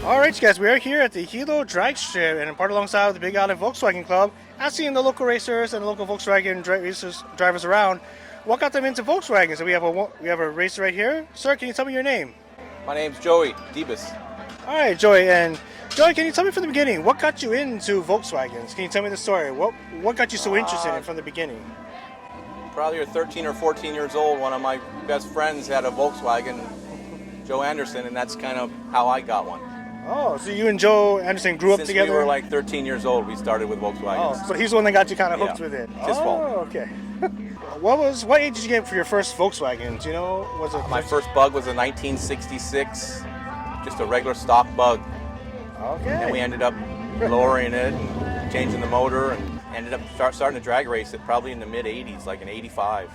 Alright guys, we are here at the Hilo Drag Strip and I'm part alongside the Big Island Volkswagen Club, asking the local racers and the local Volkswagen drivers around what got them into Volkswagen. So we have a racer right here. Sir, can you tell me your name? My name's Joey Debus. Alright, Joey, and Joey, can you tell me from the beginning, what got you into Volkswagens? Can you tell me the story? What got you so interested in from the beginning? Probably 13 or 14 years old. One of my best friends had a Volkswagen, Joe Anderson, and that's kind of how I got one. Oh, so you and Joe Anderson grew up together? Since we were like 13 years old, we started with Volkswagen. Oh, so he's the one that got you kind of hooked with it. It's his fault. Okay. What age did you get for your first Volkswagen? Do you know? Was it my first Bug was a 1966, just a regular stock Bug. Okay. And we ended up lowering it and changing the motor and ended up starting to drag race it probably in the mid 80s, like in 85.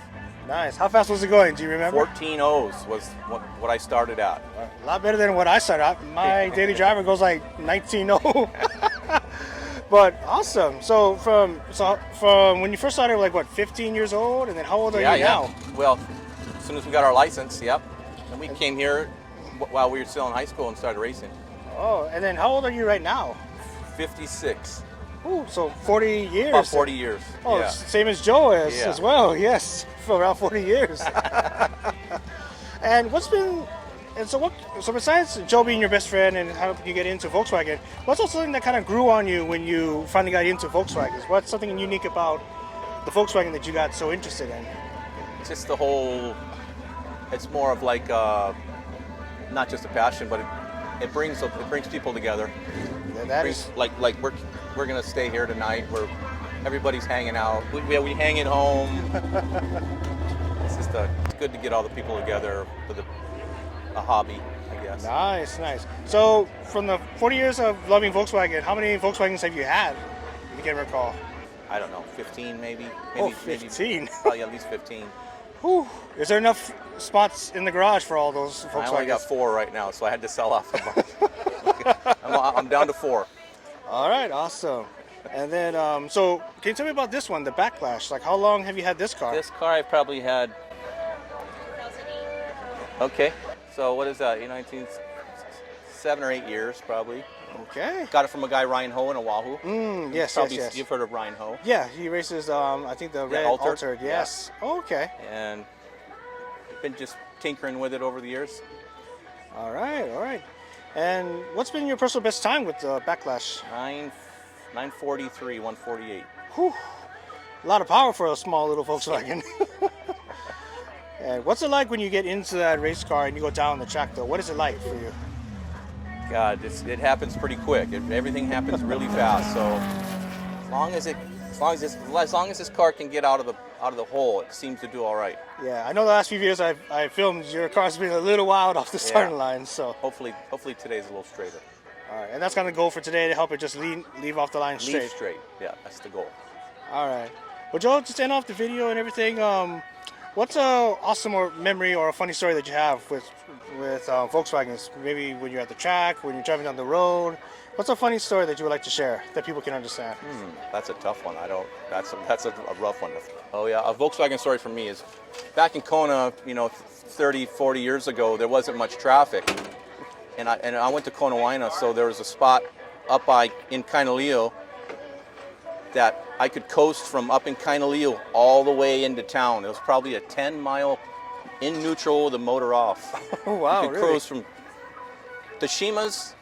Nice. How fast was it going? Do you remember? 14 O's was what I started at. A lot better than what I started at. My daily driver goes like 19.0. But awesome. So from when you first started, like what, 15 years old, and then how old are you now? Well, as soon as we got our license, yep. And we came here while we were still in high school and started racing. Oh, and then how old are you right now? 56. Ooh, so 40 years. About 40 years. Oh, yeah. Same as Joe is as well. Yes, for around 40 years. And so besides Joe being your best friend and helping you get into Volkswagen, what's also something that kind of grew on you when you finally got into Volkswagen? What's something unique about the Volkswagen that you got so interested in? Just the whole, it's more of like not just a passion, but it brings people together. Yeah, that is like we're gonna stay here tonight. Everybody's hanging out. We hang at home. It's good to get all the people together with a hobby, I guess. Nice. So from the 40 years of loving Volkswagen, how many Volkswagens have you had, if you can recall? I don't know, 15 maybe. Oh, 15. Probably at least 15. Whew. Is there enough spots in the garage for all those Volkswagens? I only got 4 right now, so I had to sell off a bunch. I'm down to 4. All right, awesome. And then, so can you tell me about this one, the Backlash? Like, how long have you had this car? This car I've probably had. Okay, so what is that? 7 or 8 years probably. Okay. Got it from a guy, Ryan Ho, in Oahu. Yes. You've heard of Ryan Ho. Yeah, he races, I think the red Altered. Yes. Yeah. Oh, okay. And been just tinkering with it over the years. All right. And what's been your personal best time with the Backlash? 943, 148. Whew. A lot of power for a small little Volkswagen. And what's it like when you get into that race car and you go down the track though? What is it like for you? God, it happens pretty quick. Everything happens really fast. So as long as this car can get out of the hole, it seems to do all right. Yeah, I know the last few years I filmed, your car's been a little wild off the starting line. So hopefully today's a little straighter. All right, and that's kind of the goal for today, to help it just leave off the line straight. Leave straight. Yeah, that's the goal. All right. Well, Joe, just to end off the video and everything, what's a awesome memory or a funny story that you have with Volkswagens? Maybe when you're at the track, when you're driving down the road. What's a funny story that you would like to share that people can understand? That's a tough one. That's a rough one. Oh yeah, a Volkswagen story for me is back in Kona, 30, 40 years ago, there wasn't much traffic. And I went to Kona, so there was a spot up in Kainaleo that I could coast from up in Kainaleo all the way into town. It was probably a 10-mile in neutral with the motor off. Oh wow, you could cruise from Tashima's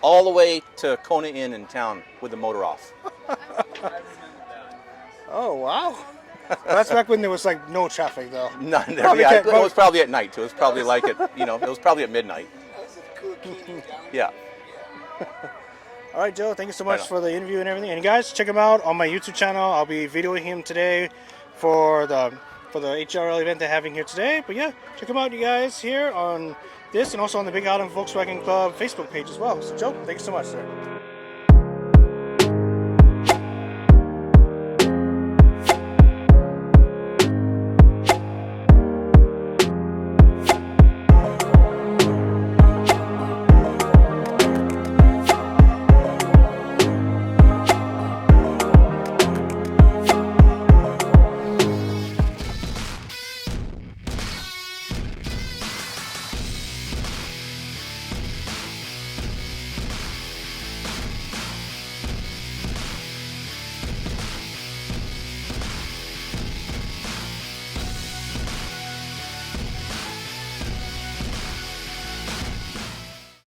all the way to Kona Inn in town with the motor off. Oh wow. That's back when there was like no traffic though. None there. Yeah, it was probably at night too. It was probably like it was probably at midnight. Yeah. All right, Joe, thank you so much for the interview and everything. And guys, check him out on my YouTube channel. I'll be videoing him today for the HRL event they're having here today. But yeah, check him out, you guys, here on this and also on the Big Island Volkswagen Club Facebook page as well. So Joe, thank you so much, sir.